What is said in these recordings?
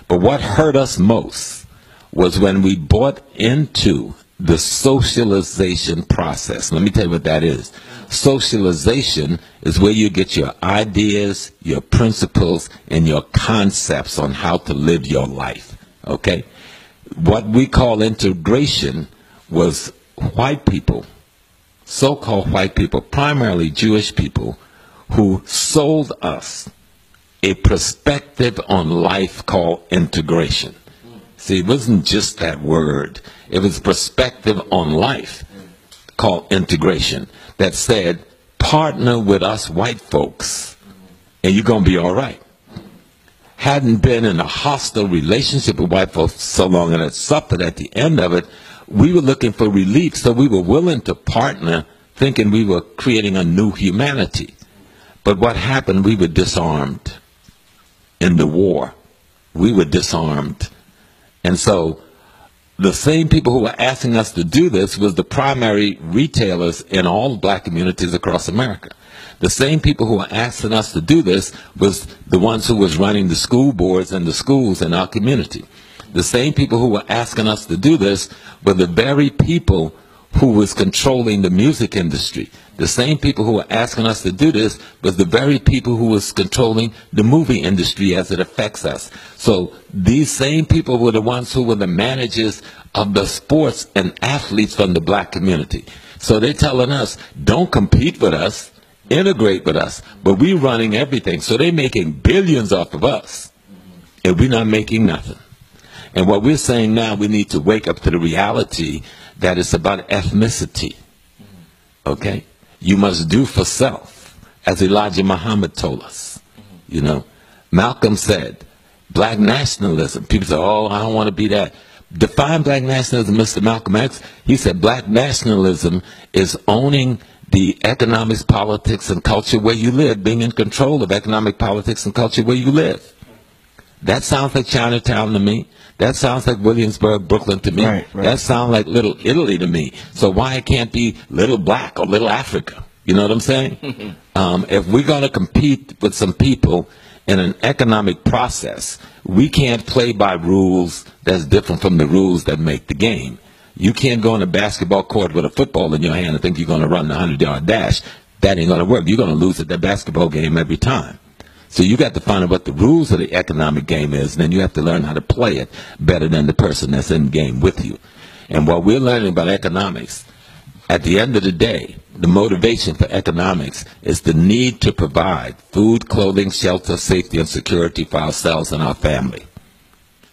But what hurt us most was when we bought into the socialization process. Let me tell you what that is. Socialization is where you get your ideas, your principles, and your concepts on how to live your life. Okay? What we call integration was white people, so-called white people, primarily Jewish people, who sold us a perspective on life called integration. See, it wasn't just that word. It was perspective on life called integration that said, partner with us white folks and you're going to be all right. Hadn't been in a hostile relationship with white folks so long and had suffered at the end of it, we were looking for relief, so we were willing to partner thinking we were creating a new humanity. But what happened, we were disarmed in the war. We were disarmed. And so the same people who were asking us to do this was the primary retailers in all black communities across America. The same people who were asking us to do this was the ones who was running the school boards and the schools in our community. The same people who were asking us to do this were the very people who was controlling the music industry. The same people who were asking us to do this was the very people who was controlling the movie industry as it affects us. So these same people were the ones who were the managers of the sports and athletes from the black community. So they're telling us, don't compete with us, integrate with us, but we're running everything. So they're making billions off of us, and we're not making nothing. And what we're saying now, we need to wake up to the reality that it's about ethnicity. Okay? You must do for self, as Elijah Muhammad told us. You know, Malcolm said, black nationalism. People say, oh, I don't want to be that. Define black nationalism, Mr. Malcolm X. He said black nationalism is owning the economics, politics, and culture where you live, being in control of economic, politics, and culture where you live. That sounds like Chinatown to me. That sounds like Williamsburg, Brooklyn to me. Right. That sounds like Little Italy to me. So why it can't be Little Black or Little Africa? You know what I'm saying? If we're going to compete with some people in an economic process, we can't play by rules that's different from the rules that make the game. You can't go on a basketball court with a football in your hand and think you're going to run the 100-yard dash. That ain't going to work. You're going to lose at that basketball game every time. So you got to find out what the rules of the economic game is, and then you have to learn how to play it better than the person that's in the game with you. And what we're learning about economics, at the end of the day, the motivation for economics is the need to provide food, clothing, shelter, safety, and security for ourselves and our family.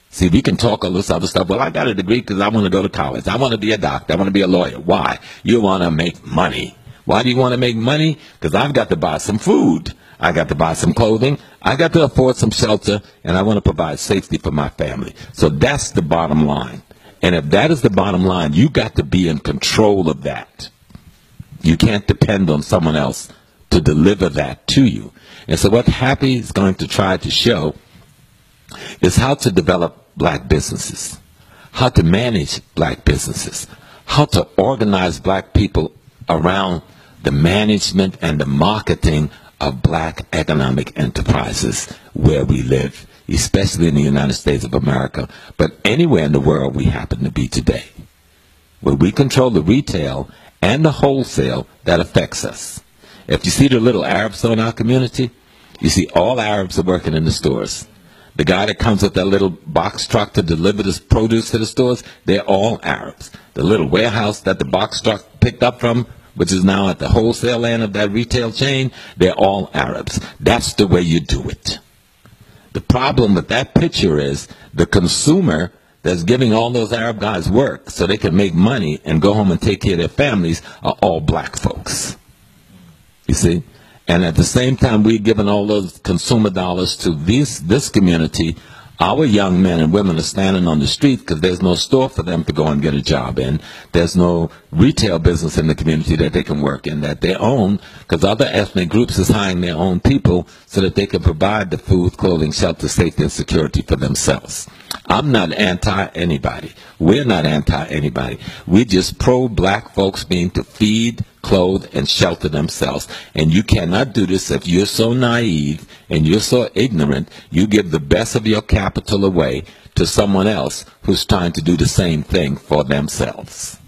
See, we can talk all this other stuff. Well, I got a degree because I want to go to college. I want to be a doctor. I want to be a lawyer. Why? You want to make money. Why do you want to make money? Because I've got to buy some food. I got to buy some clothing. I got to afford some shelter, and I want to provide safety for my family. So that's the bottom line. And if that is the bottom line, you got to be in control of that. You can't depend on someone else to deliver that to you. And so what Happy is going to try to show is how to develop black businesses, how to manage black businesses, how to organize black people around the management and the marketing of black economic enterprises where we live, especially in the United States of America, but anywhere in the world we happen to be today, where we control the retail and the wholesale that affects us. If you see the little Arab store in our community, you see all Arabs are working in the stores. The guy that comes with that little box truck to deliver this produce to the stores, they're all Arabs. The little warehouse that the box truck picked up from, which is now at the wholesale end of that retail chain, they're all Arabs. That's the way you do it. The problem with that picture is the consumer that's giving all those Arab guys work so they can make money and go home and take care of their families are all black folks. You see? And at the same time, we're giving all those consumer dollars to this community. Our young men and women are standing on the street because there's no store for them to go and get a job in. There's no retail business in the community that they can work in that they own, because other ethnic groups is hiring their own people so that they can provide the food, clothing, shelter, safety, and security for themselves. I'm not anti-anybody. We're not anti-anybody. We're just pro-black folks being to feed, clothe, and shelter themselves. And you cannot do this if you're so naive and you're so ignorant. You give the best of your capital away to someone else who's trying to do the same thing for themselves.